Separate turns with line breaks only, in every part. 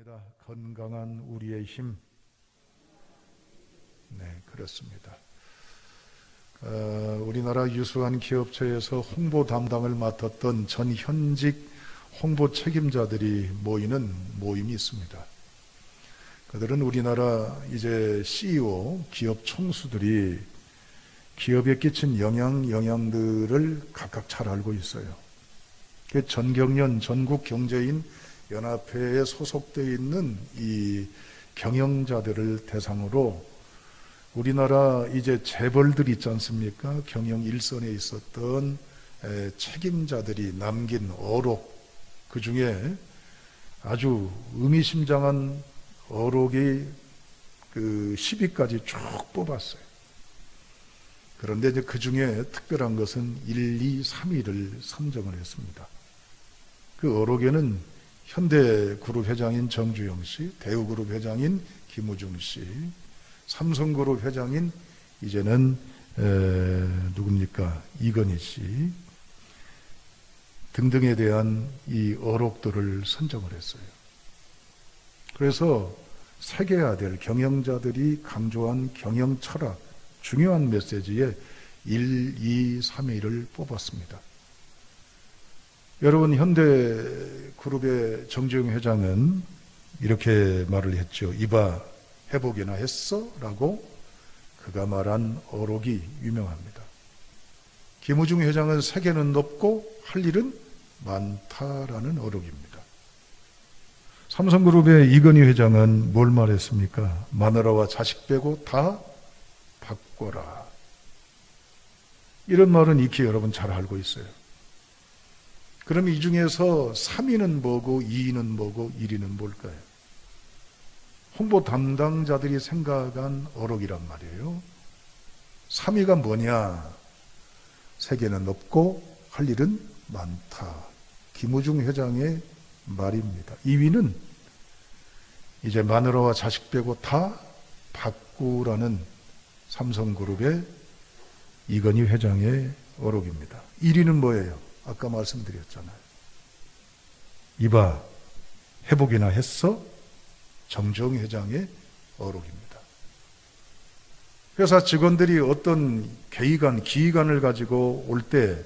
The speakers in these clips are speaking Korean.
그렇습니다. 건강한 우리의 힘. 네, 그렇습니다. 우리나라 유수한 기업체에서 홍보 담당을 맡았던 전 현직 홍보 책임자들이 모이는 모임이 있습니다. 그들은 우리나라 이제 CEO, 기업 총수들이 기업에 끼친 영향들을 각각 잘 알고 있어요. 전경련 전국경제인 연합회에 소속되어 있는 이 경영자들을 대상으로 우리나라 이제 재벌들 있지 않습니까? 경영 일선에 있었던 책임자들이 남긴 어록, 그 중에 아주 의미심장한 어록이 그 10위까지 쭉 뽑았어요. 그런데 이제 그 중에 특별한 것은 1, 2, 3위를 선정을 했습니다. 그 어록에는 현대그룹 회장인 정주영 씨, 대우그룹 회장인 김우중 씨, 삼성그룹 회장인 이제는 누굽니까? 이건희 씨 등등에 대한 이 어록들을 선정을 했어요. 그래서 새겨야 될 경영자들이 강조한 경영 철학, 중요한 메시지에 1, 2, 3위를 뽑았습니다. 여러분, 현대그룹의 정주영 회장은 이렇게 말을 했죠. 이봐, 회복이나 했어? 라고 그가 말한 어록이 유명합니다. 김우중 회장은 세계는 높고 할 일은 많다라는 어록입니다. 삼성그룹의 이건희 회장은 뭘 말했습니까? 마누라와 자식 빼고 다 바꿔라. 이런 말은 익히 여러분 잘 알고 있어요. 그럼 이 중에서 3위는 뭐고 2위는 뭐고 1위는 뭘까요? 홍보 담당자들이 생각한 어록이란 말이에요. 3위가 뭐냐? 세계는 높고 할 일은 많다. 김우중 회장의 말입니다. 2위는 이제 마누라와 자식 빼고 다 바꾸라는 삼성그룹의 이건희 회장의 어록입니다. 1위는 뭐예요? 아까 말씀드렸잖아요. 이봐, 회복이나 했어? 정주영 회장의 어록입니다. 회사 직원들이 어떤 계의관, 기의관을 가지고 올 때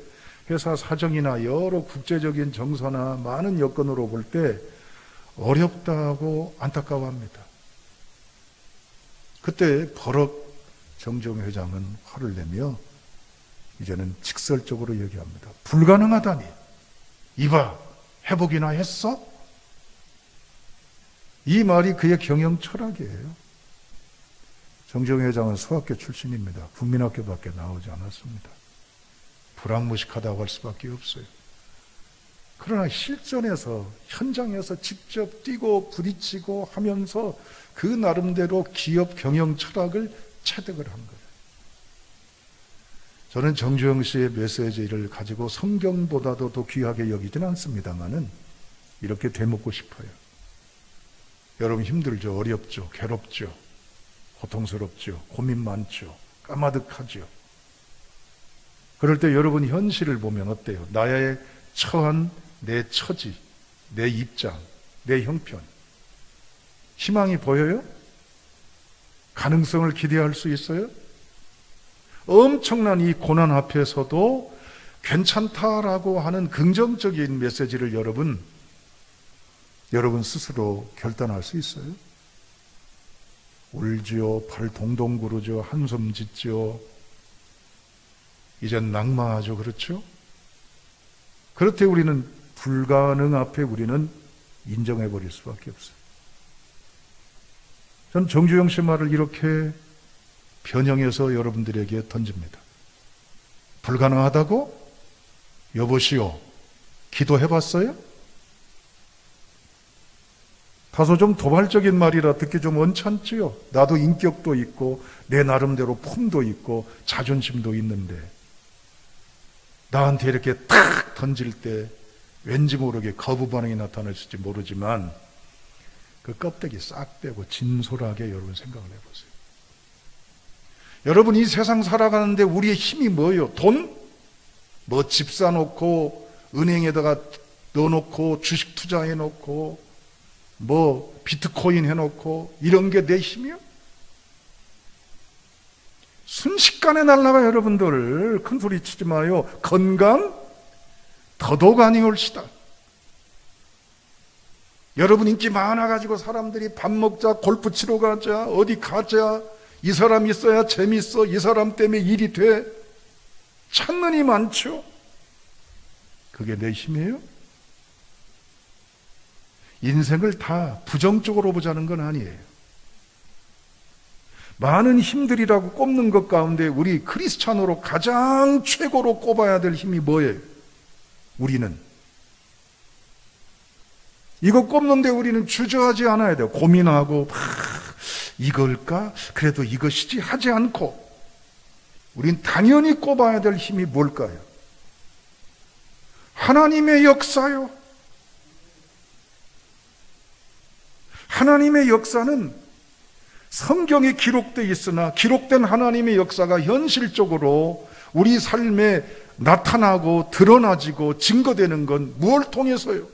회사 사정이나 여러 국제적인 정서나 많은 여건으로 볼 때 어렵다고 안타까워합니다. 그때 버럭 정주영 회장은 화를 내며 이제는 직설적으로 얘기합니다. 불가능하다니. 이봐, 회복이나 했어? 이 말이 그의 경영 철학이에요. 정주영 회장은 수학교 출신입니다. 국민학교밖에 나오지 않았습니다. 불황무식하다고 할 수밖에 없어요. 그러나 실전에서, 현장에서 직접 뛰고 부딪히고 하면서 그 나름대로 기업 경영 철학을 체득을 한 거예요. 저는 정주영 씨의 메시지를 가지고 성경보다도 더 귀하게 여기진 않습니다만은 이렇게 되묻고 싶어요. 여러분 힘들죠, 어렵죠, 괴롭죠, 고통스럽죠, 고민 많죠, 까마득하죠. 그럴 때 여러분 현실을 보면 어때요? 나의 처한 내 처지, 내 입장, 내 형편, 희망이 보여요? 가능성을 기대할 수 있어요? 엄청난 이 고난 앞에서도 괜찮다라고 하는 긍정적인 메시지를 여러분 스스로 결단할 수 있어요? 울지요, 발 동동 구르죠, 한숨 짓죠, 이젠 낙마하죠, 그렇죠? 그럴 때 우리는 불가능 앞에 우리는 인정해버릴 수밖에 없어요. 전 정주영 씨 말을 이렇게 변형해서 여러분들에게 던집니다. 불가능하다고? 여보시오, 기도해봤어요? 다소 좀 도발적인 말이라 듣기 좀 언짢지요. 나도 인격도 있고 내 나름대로 품도 있고 자존심도 있는데 나한테 이렇게 탁 던질 때 왠지 모르게 거부 반응이 나타날지 모르지만 그 껍데기 싹 빼고 진솔하게 여러분 생각을 해보세요. 여러분 이 세상 살아가는데 우리의 힘이 뭐예요? 돈? 뭐 집 사놓고 은행에다가 넣어놓고 주식 투자해놓고 뭐 비트코인 해놓고 이런 게 내 힘이요? 순식간에 날라가. 여러분들 큰 소리 치지 마요. 건강 더더욱 아니올시다. 여러분 인기 많아가지고 사람들이 밥 먹자, 골프 치러 가자, 어디 가자, 이 사람 있어야 재밌어, 이 사람 때문에 일이 돼, 찾는 이 많죠. 그게 내 힘이에요? 인생을 다 부정적으로 보자는 건 아니에요. 많은 힘들이라고 꼽는 것 가운데 우리 크리스찬으로 가장 최고로 꼽아야 될 힘이 뭐예요? 우리는 이거 꼽는데 우리는 주저하지 않아야 돼요. 고민하고 이걸까? 그래도 이것이지 하지 않고 우린 당연히 꼽아야 될 힘이 뭘까요? 하나님의 역사요. 하나님의 역사는 성경에 기록되어 있으나 기록된 하나님의 역사가 현실적으로 우리 삶에 나타나고 드러나지고 증거되는 건 무엇을 통해서요?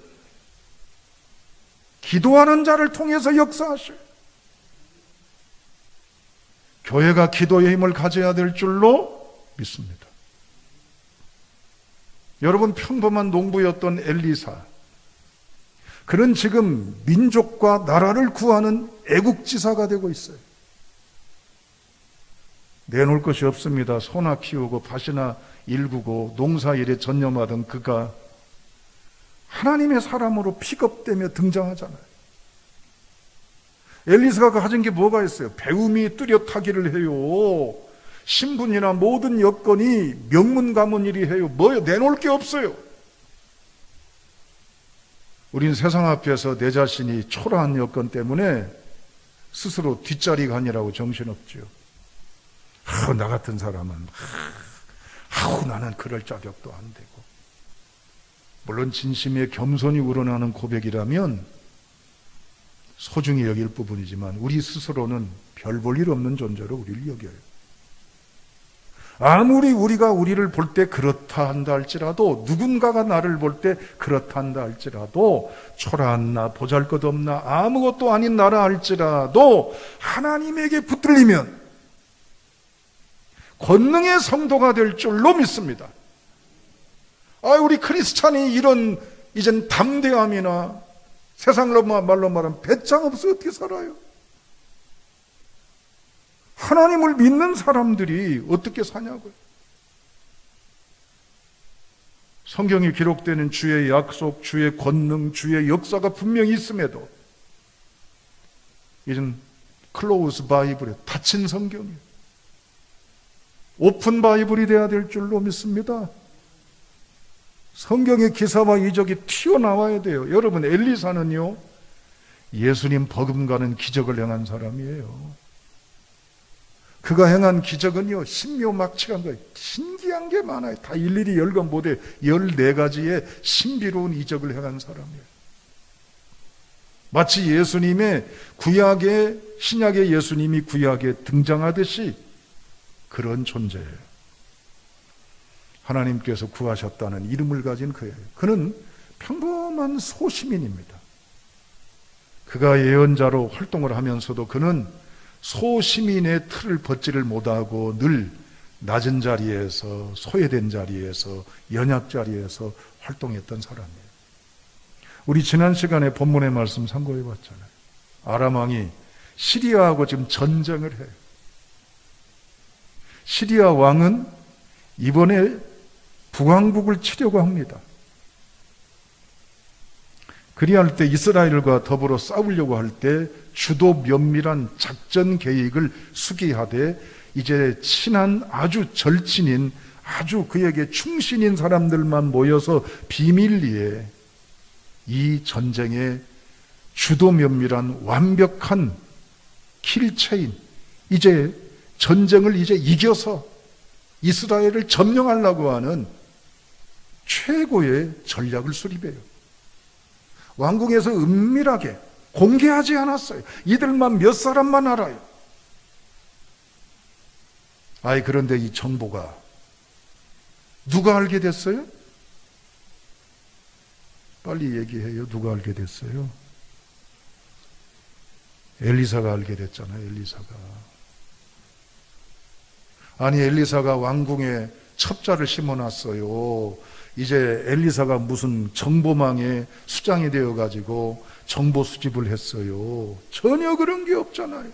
기도하는 자를 통해서 역사하셔요. 교회가 기도의 힘을 가져야 될 줄로 믿습니다. 여러분, 평범한 농부였던 엘리사, 그는 지금 민족과 나라를 구하는 애국지사가 되고 있어요. 내놓을 것이 없습니다. 소나 키우고 밭이나 일구고 농사일에 전념하던 그가 하나님의 사람으로 픽업되며 등장하잖아요. 엘리사가 가진 게 뭐가 있어요? 배움이 뚜렷하기를 해요. 신분이나 모든 여건이 명문가문이리 해요. 뭐요? 내놓을 게 없어요. 우린 세상 앞에서 내 자신이 초라한 여건 때문에 스스로 뒷자리가 아니라고 정신없죠. 나 같은 사람은 나는 그럴 자격도 안 되고. 물론 진심의 겸손이 우러나는 고백이라면 소중히 여길 부분이지만 우리 스스로는 별 볼 일 없는 존재로 우리를 여겨요. 아무리 우리가 우리를 볼 때 그렇다 한다 할지라도, 누군가가 나를 볼 때 그렇다 한다 할지라도, 초라한 나, 보잘것없나, 아무것도 아닌 나라 할지라도 하나님에게 붙들리면 권능의 성도가 될 줄로 믿습니다. 우리 크리스찬이 이런 이젠 담대함이나 세상으로 말로 말하면 배짱 없어 어떻게 살아요? 하나님을 믿는 사람들이 어떻게 사냐고요? 성경에 기록되는 주의 약속, 주의 권능, 주의 역사가 분명히 있음에도 이젠 클로우스 바이블에 닫힌 성경이에요. 오픈 바이블이 돼야 될 줄로 믿습니다. 성경의 기사와 이적이 튀어나와야 돼요. 여러분, 엘리사는요, 예수님 버금가는 기적을 행한 사람이에요. 그가 행한 기적은요, 신묘막측한 거예요. 신기한 게 많아요. 다 일일이 열건 못해 14가지의 신비로운 이적을 행한 사람이에요. 마치 예수님의 신약의 예수님이 구약에 등장하듯이 그런 존재예요. 하나님께서 구하셨다는 이름을 가진 그예요. 그는 평범한 소시민입니다. 그가 예언자로 활동을 하면서도 그는 소시민의 틀을 벗지를 못하고 늘 낮은 자리에서, 소외된 자리에서, 연약 자리에서 활동했던 사람이에요. 우리 지난 시간에 본문의 말씀 참고해 봤잖아요. 아람 왕이 시리아하고 지금 전쟁을 해요. 시리아 왕은 이번에 북왕국을 치려고 합니다. 그리할 때 이스라엘과 더불어 싸우려고 할 때 주도 면밀한 작전 계획을 수기하되 이제 친한 아주 절친인, 아주 그에게 충신인 사람들만 모여서 비밀리에 이 전쟁의 주도 면밀한 완벽한 킬체인, 이제 전쟁을 이제 이겨서 이스라엘을 점령하려고 하는 최고의 전략을 수립해요. 왕궁에서 은밀하게 공개하지 않았어요. 이들만 몇 사람만 알아요. 그런데 이 정보가 누가 알게 됐어요? 빨리 얘기해요. 누가 알게 됐어요? 엘리사가 알게 됐잖아요. 엘리사가 왕궁에 첩자를 심어놨어요. 이제 엘리사가 무슨 정보망에 수장이 되어가지고 정보 수집을 했어요. 전혀 그런 게 없잖아요.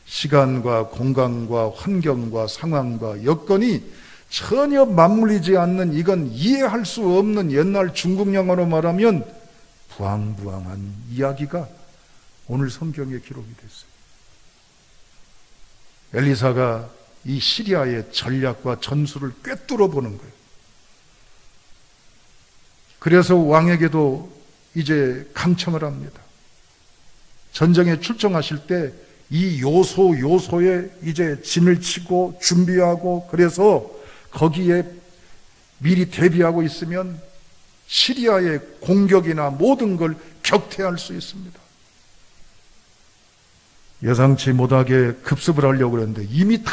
시간과 공간과 환경과 상황과 여건이 전혀 맞물리지 않는, 이건 이해할 수 없는, 옛날 중국 영어로 말하면 부황부황한 이야기가 오늘 성경에 기록이 됐어요. 엘리사가 이 시리아의 전략과 전술을 꿰뚫어 보는 거예요. 그래서 왕에게도 이제 강청을 합니다. 전쟁에 출정하실 때 이 요소에 이제 진을 치고 준비하고, 그래서 거기에 미리 대비하고 있으면 시리아의 공격이나 모든 걸 격퇴할 수 있습니다. 예상치 못하게 급습을 하려고 그랬는데 이미 다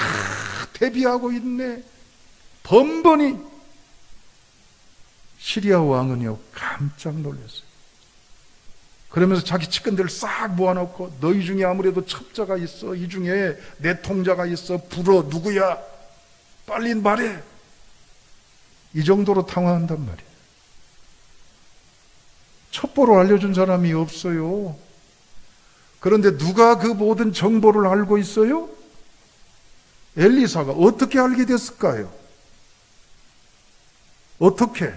대비하고 있네. 번번이. 시리아 왕은요 깜짝 놀랐어요. 그러면서 자기 측근들을 싹 모아놓고, 너희 중에 아무래도 첩자가 있어, 이 중에 내통자가 있어, 불어, 누구야, 빨리 말해. 이 정도로 당황한단 말이에요. 첩보를 알려준 사람이 없어요. 그런데 누가 그 모든 정보를 알고 있어요? 엘리사가. 어떻게 알게 됐을까요? 어떻게?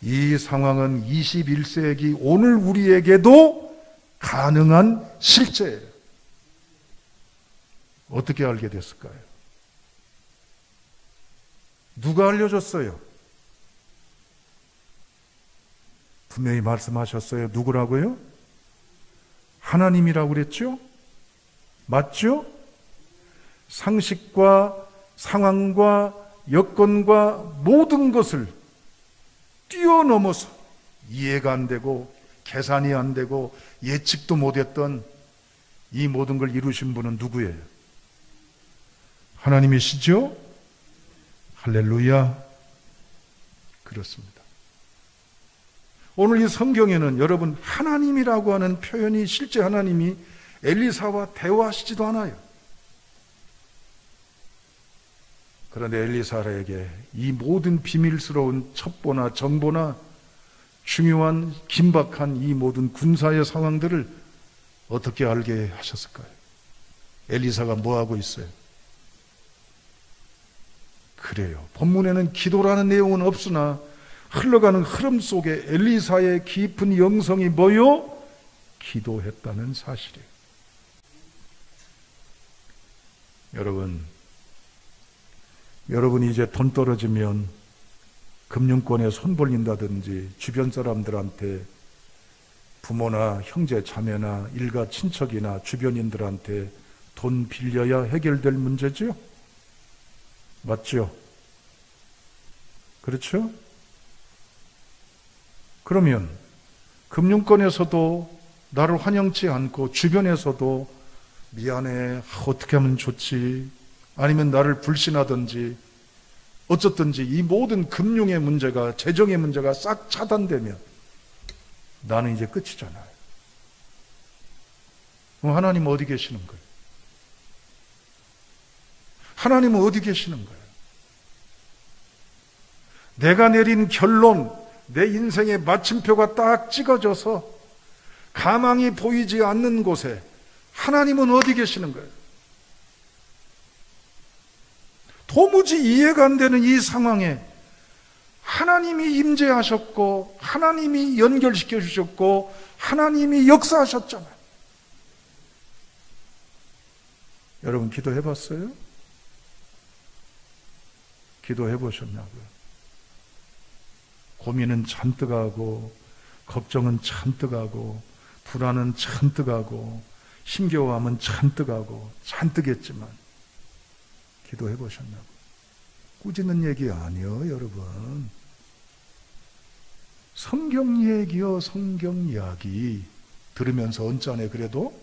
이 상황은 21세기 오늘 우리에게도 가능한 실제예요. 어떻게 알게 됐을까요? 누가 알려줬어요? 분명히 말씀하셨어요. 누구라고요? 하나님이라고 그랬죠? 맞죠? 상식과 상황과 여건과 모든 것을 뛰어넘어서 이해가 안 되고 계산이 안 되고 예측도 못했던 이 모든 걸 이루신 분은 누구예요? 하나님이시죠? 할렐루야. 그렇습니다. 오늘 이 성경에는 여러분, 하나님이라고 하는 표현이, 실제 하나님이 엘리사와 대화하시지도 않아요. 그런데 엘리사에게 이 모든 비밀스러운 첩보나 정보나 중요한 긴박한 이 모든 군사의 상황들을 어떻게 알게 하셨을까요? 엘리사가 뭐하고 있어요? 그래요. 본문에는 기도라는 내용은 없으나 흘러가는 흐름 속에 엘리사의 깊은 영성이 뭐요? 기도했다는 사실이에요. 여러분이 이제 돈 떨어지면 금융권에 손 벌린다든지 주변 사람들한테, 부모나 형제 자매나 일가 친척이나 주변인들한테 돈 빌려야 해결될 문제죠? 맞죠? 그렇죠? 그러면 금융권에서도 나를 환영치 않고 주변에서도 미안해, 어떻게 하면 좋지, 아니면 나를 불신하든지 어쨌든지 이 모든 금융의 문제가, 재정의 문제가 싹 차단되면 나는 이제 끝이잖아요. 그럼 하나님은 어디 계시는 거예요? 하나님은 어디 계시는 거예요? 내가 내린 결론, 내 인생의 마침표가 딱 찍어져서 가망이 보이지 않는 곳에 하나님은 어디 계시는 거예요? 도무지 이해가 안 되는 이 상황에 하나님이 임재하셨고, 하나님이 연결시켜 주셨고, 하나님이 역사하셨잖아요. 여러분, 기도해 봤어요? 기도해 보셨냐고요? 고민은 잔뜩 하고, 걱정은 잔뜩 하고, 불안은 잔뜩 하고, 힘겨워함은 잔뜩 하고, 잔뜩 했지만 기도해 보셨냐고. 꾸짖는 얘기 아니요, 여러분. 성경 얘기요, 성경 이야기. 들으면서 언짢네, 그래도?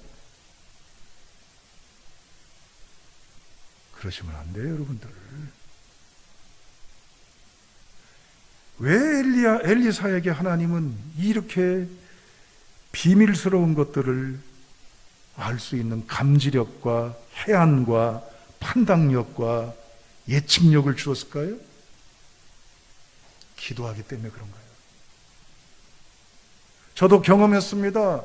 그러시면 안 돼요, 여러분들. 왜 엘리사에게 하나님은 이렇게 비밀스러운 것들을 알 수 있는 감지력과 해안과 판단력과 예측력을 주었을까요? 기도하기 때문에 그런 거예요. 저도 경험했습니다.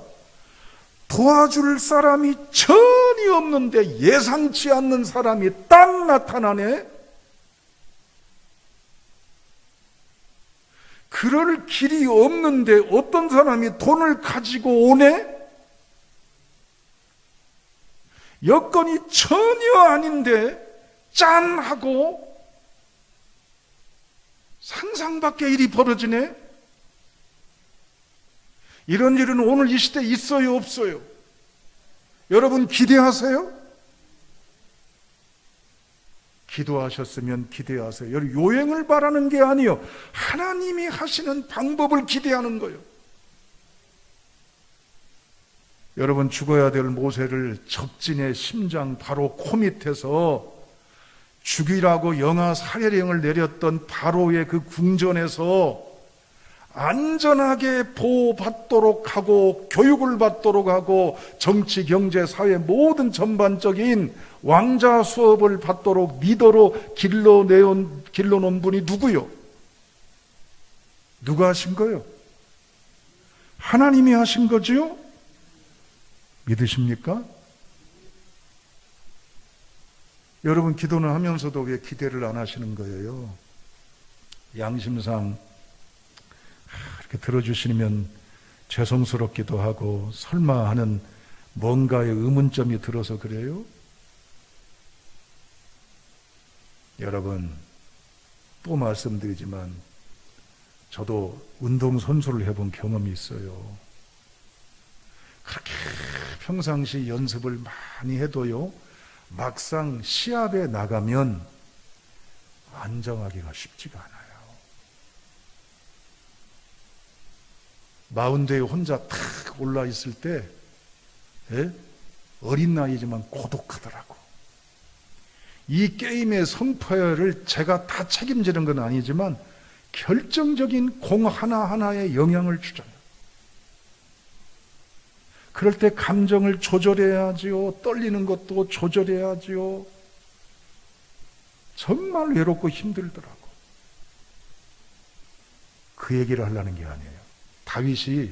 도와줄 사람이 전혀 없는데 예상치 않는 사람이 딱 나타나네. 그럴 길이 없는데 어떤 사람이 돈을 가지고 오네? 여건이 전혀 아닌데 짠 하고 상상 밖의 일이 벌어지네. 이런 일은 오늘 이 시대에 있어요, 없어요? 여러분 기대하세요? 기도하셨으면 기대하세요. 요행을 바라는 게 아니요, 하나님이 하시는 방법을 기대하는 거예요. 여러분, 죽어야 될 모세를 적진의 심장 바로 코밑에서 죽이라고 영아 살해령을 내렸던 바로의 그 궁전에서 안전하게 보호받도록 하고 교육을 받도록 하고 정치, 경제, 사회 모든 전반적인 왕자 수업을 받도록 리더로 길러놓은 분이 누구요? 누가 하신 거요? 하나님이 하신 거지요? 믿으십니까? 여러분, 기도는 하면서도 왜 기대를 안 하시는 거예요? 양심상 이렇게 들어주시면 죄송스럽기도 하고 설마 하는 뭔가의 의문점이 들어서 그래요? 여러분, 또 말씀드리지만 저도 운동선수를 해본 경험이 있어요. 그렇게 평상시 연습을 많이 해도요, 막상 시합에 나가면 안정하기가 쉽지가 않아요. 마운드에 혼자 탁 올라 있을 때 어린 나이지만 고독하더라고. 이 게임의 성패를 제가 다 책임지는 건 아니지만 결정적인 공 하나하나에 영향을 주잖아요. 그럴 때 감정을 조절해야지요. 떨리는 것도 조절해야지요. 정말 외롭고 힘들더라고. 그 얘기를 하려는 게 아니에요. 다윗이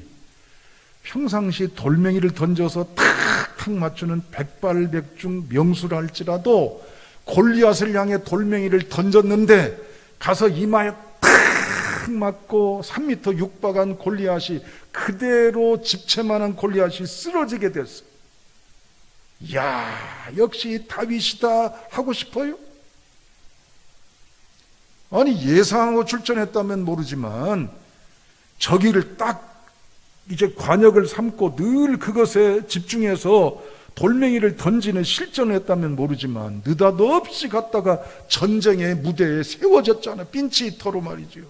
평상시 돌멩이를 던져서 탁탁 맞추는 백발백중 명수라 할지라도 골리앗을 향해 돌멩이를 던졌는데 가서 이마에 탁 맞고 3m 육박한 골리앗이 그대로 집채만한 골리앗이 쓰러지게 됐어. 이야, 역시 다윗이다 하고 싶어요? 아니, 예상하고 출전했다면 모르지만 저기를 딱 이제 관역을 삼고 늘 그것에 집중해서 돌멩이를 던지는 실전을 했다면 모르지만 느닷없이 갔다가 전쟁의 무대에 세워졌잖아요. 핀치히터로 말이죠.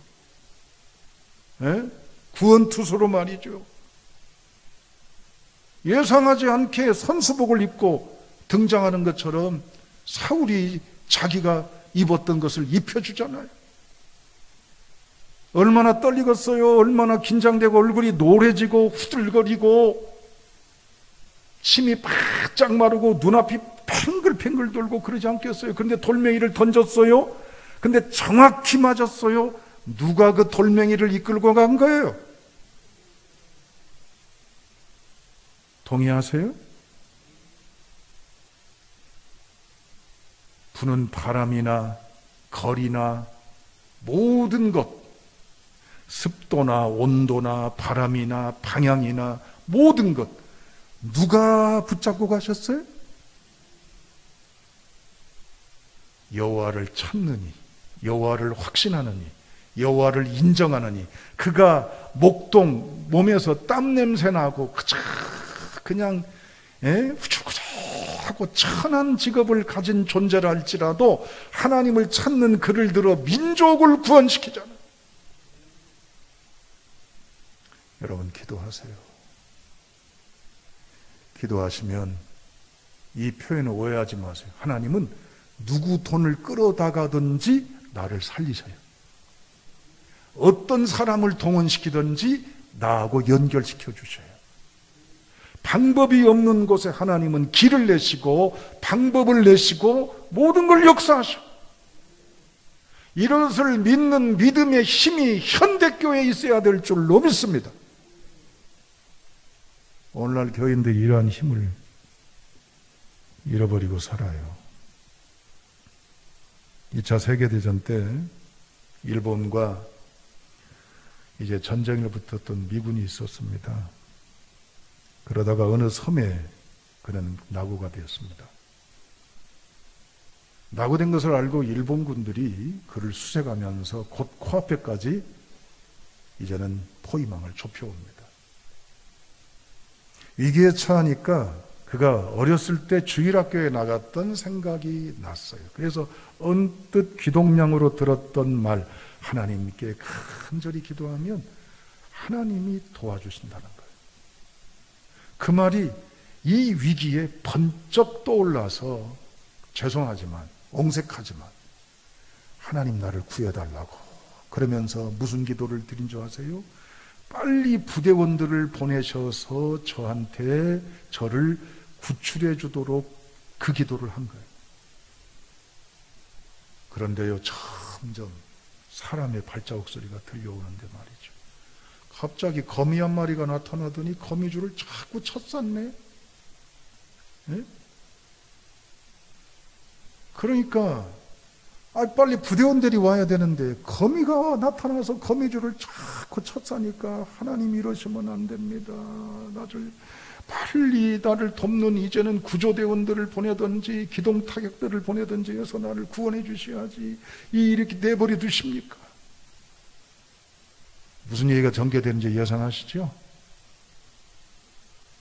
구원투수로 말이죠. 예상하지 않게 선수복을 입고 등장하는 것처럼 사울이 자기가 입었던 것을 입혀주잖아요. 얼마나 떨리겠어요. 얼마나 긴장되고 얼굴이 노래지고 후들거리고 침이 바짝 마르고 눈앞이 팽글팽글 돌고 그러지 않겠어요? 그런데 돌멩이를 던졌어요. 근데 정확히 맞았어요. 누가 그 돌멩이를 이끌고 간 거예요? 동의하세요? 부는 바람이나 거리나 모든 것, 습도나 온도나 바람이나 방향이나 모든 것, 누가 붙잡고 가셨어요? 여호와를 찾느니, 여호와를 확신하느니, 여호와를 인정하느니, 그가 목동 몸에서 땀 냄새 나고 그냥 후줄후줄하고 천한 직업을 가진 존재라 할지라도 하나님을 찾는 그를 들어 민족을 구원시키잖아요. 여러분, 기도하세요. 기도하시면 이 표현을 오해하지 마세요. 하나님은 누구 돈을 끌어다가든지 나를 살리셔요. 어떤 사람을 동원시키든지 나하고 연결시켜 주셔요. 방법이 없는 곳에 하나님은 길을 내시고 방법을 내시고 모든 걸 역사하셔. 이것을 믿는 믿음의 힘이 현대교회에 있어야 될 줄로 믿습니다. 오늘날 교인들이 이러한 힘을 잃어버리고 살아요. 2차 세계대전 때 일본과 이제 전쟁을 붙었던 미군이 있었습니다. 그러다가 어느 섬에 그는 낙오가 되었습니다. 낙오된 것을 알고 일본군들이 그를 수색하면서 곧 코앞에까지 이제는 포위망을 좁혀옵니다. 위기에 처하니까 그가 어렸을 때 주일학교에 나갔던 생각이 났어요. 그래서 언뜻 귀동냥으로 들었던 말, 하나님께 간절히 기도하면 하나님이 도와주신다는 거예요. 그 말이 이 위기에 번쩍 떠올라서 죄송하지만 옹색하지만 하나님 나를 구해달라고 그러면서 무슨 기도를 드린 줄 아세요? 빨리 부대원들을 보내셔서 저를 구출해 주도록 그 기도를 한 거예요. 그런데요, 점점 사람의 발자국 소리가 들려오는데 말이죠. 갑자기 거미 한 마리가 나타나더니 거미줄을 자꾸 쳤었네. 예? 그러니까 빨리 부대원들이 와야 되는데 거미가 나타나서 거미줄을 자꾸 쳤사니까 하나님 이러시면 안 됩니다. 빨리 나를 돕는 이제는 구조대원들을 보내든지 기동타격들을 보내든지 해서 나를 구원해 주셔야지 이렇게 내버려 두십니까? 무슨 얘기가 전개되는지 예상하시죠?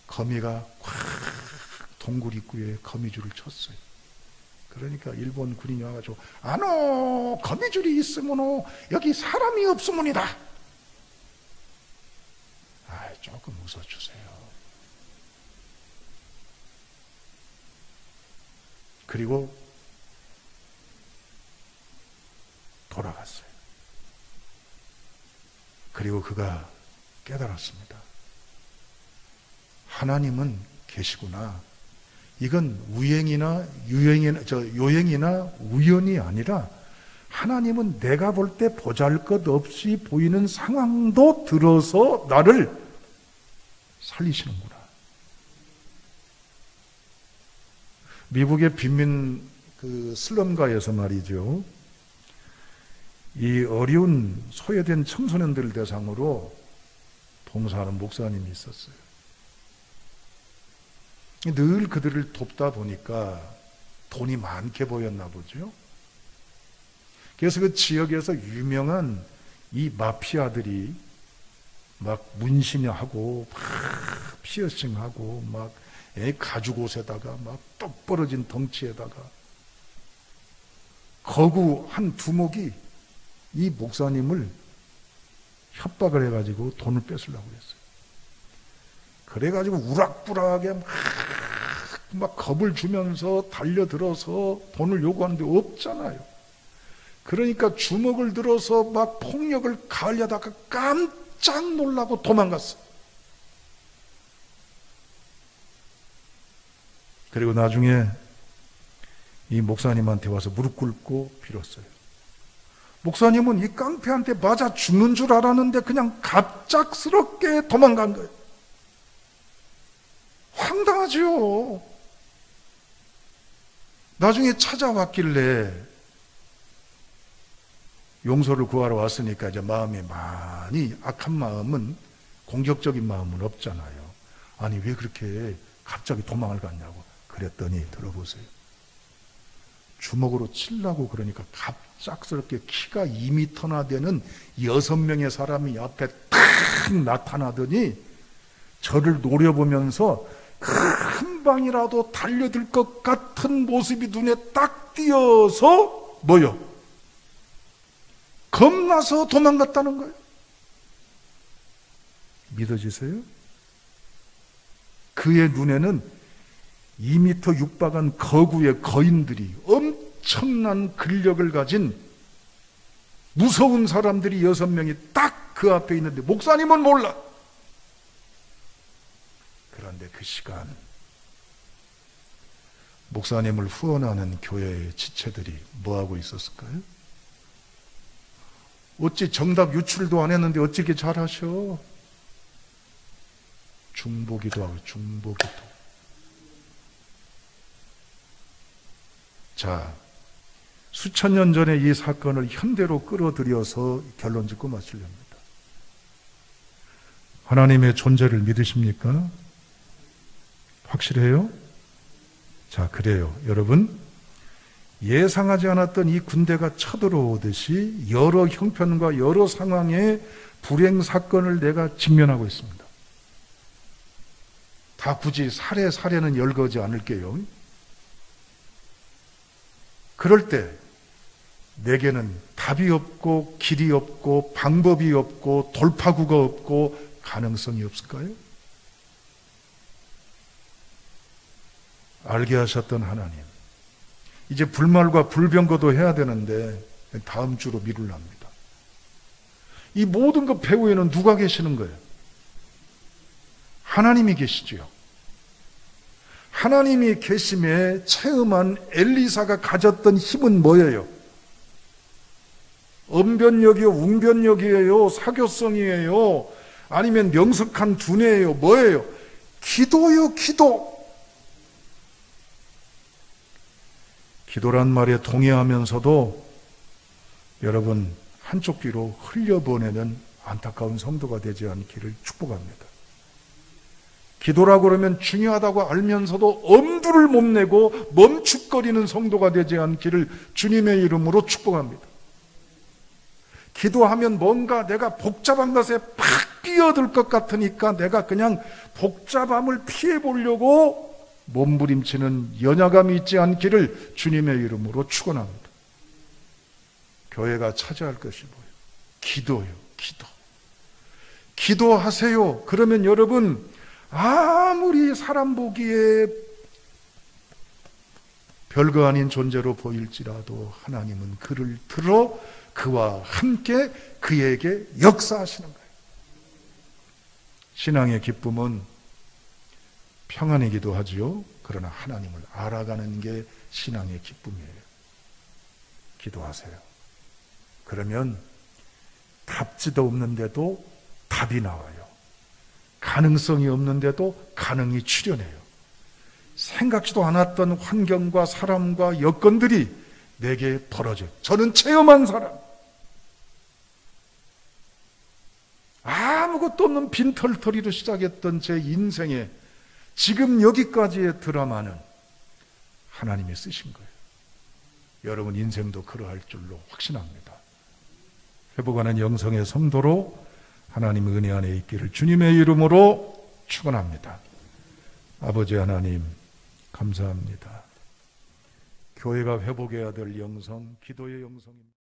거미가 확 동굴 입구에 거미줄을 쳤어요. 그러니까 일본 군인이 와가지고 아노 거미줄이 있으면 여기 사람이 없으면이다. 조금 웃어주세요. 그리고 돌아갔어요. 그리고 그가 깨달았습니다. 하나님은 계시구나. 이건 요행이나 우연이 아니라 하나님은 내가 볼 때 보잘것없이 보이는 상황도 들어서 나를 살리시는구나. 미국의 빈민 슬럼가에서 말이죠. 이 어려운 소외된 청소년들 대상으로 봉사하는 목사님이 있었어요. 늘 그들을 돕다 보니까 돈이 많게 보였나 보죠. 그래서 그 지역에서 유명한 이 마피아들이 막 문신하고 막 피어싱하고 막 가죽 옷에다가 막 똑 벌어진 덩치에다가 거구 한 두목이 이 목사님을 협박을 해가지고 돈을 뺏으려고 했어요. 그래가지고 우락부락하게 막 겁을 주면서 달려들어서 돈을 요구하는데 없잖아요. 그러니까 주먹을 들어서 막 폭력을 가하려다가 깜짝 놀라고 도망갔어요. 그리고 나중에 이 목사님한테 와서 무릎 꿇고 빌었어요. 목사님은 이 깡패한테 맞아 죽는 줄 알았는데 그냥 갑작스럽게 도망간 거예요. 황당하죠. 나중에 찾아왔길래 용서를 구하러 왔으니까 이제 마음이 많이 악한 마음은, 공격적인 마음은 없잖아요. 아니 왜 그렇게 갑자기 도망을 갔냐고 그랬더니 들어보세요. 주먹으로 치려고 그러니까 갑작스럽게 키가 2m나 되는 6명의 사람이 앞에 탁 나타나더니 저를 노려보면서 한 방이라도 달려들 것 같은 모습이 눈에 딱 띄어서 뭐요? 겁나서 도망갔다는 거예요. 믿어지세요? 그의 눈에는 2m 육박한 거구의 거인들이, 엄청난 근력을 가진 무서운 사람들이 6명이 딱 그 앞에 있는데 목사님은 몰라. 그런데 그 시간 목사님을 후원하는 교회의 지체들이 뭐하고 있었을까요? 어찌 정답 유출도 안 했는데 어찌 이렇게 잘하셔? 중보기도 하고 중보기도. 자, 수천 년 전에 이 사건을 현대로 끌어들여서 결론 짓고 마치렵니다. 하나님의 존재를 믿으십니까? 확실해요? 자, 그래요. 여러분, 예상하지 않았던 이 군대가 쳐들어오듯이 여러 형편과 여러 상황의 불행 사건을 내가 직면하고 있습니다. 다 굳이 사례는 열거하지 않을게요. 그럴 때 내게는 답이 없고 길이 없고 방법이 없고 돌파구가 없고 가능성이 없을까요? 알게 하셨던 하나님, 이제 불말과 불병거도 해야 되는데 다음 주로 미룰랍니다. 이 모든 것 배후에는 누가 계시는 거예요? 하나님이 계시지요. 하나님이 계심에 체험한 엘리사가 가졌던 힘은 뭐예요? 언변력이요, 웅변력이에요, 사교성이에요, 아니면 명석한 두뇌예요, 뭐예요? 기도요, 기도. 기도란 말에 동의하면서도 여러분 한쪽 귀로 흘려보내는 안타까운 성도가 되지 않기를 축복합니다. 기도라고 그러면 중요하다고 알면서도 엄두를 못 내고 멈칫거리는 성도가 되지 않기를 주님의 이름으로 축복합니다. 기도하면 뭔가 내가 복잡한 것에 팍 끼어들 것 같으니까 내가 그냥 복잡함을 피해 보려고 몸부림치는 연약함이 있지 않기를 주님의 이름으로 축원합니다. 교회가 차지할 것이 뭐예요? 기도요, 기도. 기도하세요. 그러면 여러분, 아무리 사람 보기에 별거 아닌 존재로 보일지라도 하나님은 그를 들어 그와 함께 그에게 역사하시는 거예요. 신앙의 기쁨은 평안이기도 하지요. 그러나 하나님을 알아가는 게 신앙의 기쁨이에요. 기도하세요. 그러면 답지도 없는데도 답이 나와요. 가능성이 없는데도 가능이 출현해요. 생각지도 않았던 환경과 사람과 여건들이 내게 벌어져요. 저는 체험한 사람. 아무것도 없는 빈털터리로 시작했던 제 인생에 지금 여기까지의 드라마는 하나님이 쓰신 거예요. 여러분 인생도 그러할 줄로 확신합니다. 회복하는 영성의 성도로 하나님의 은혜 안에 있기를 주님의 이름으로 축원합니다. 아버지 하나님 감사합니다. 교회가 회복해야 될 영성, 기도의 영성입니다.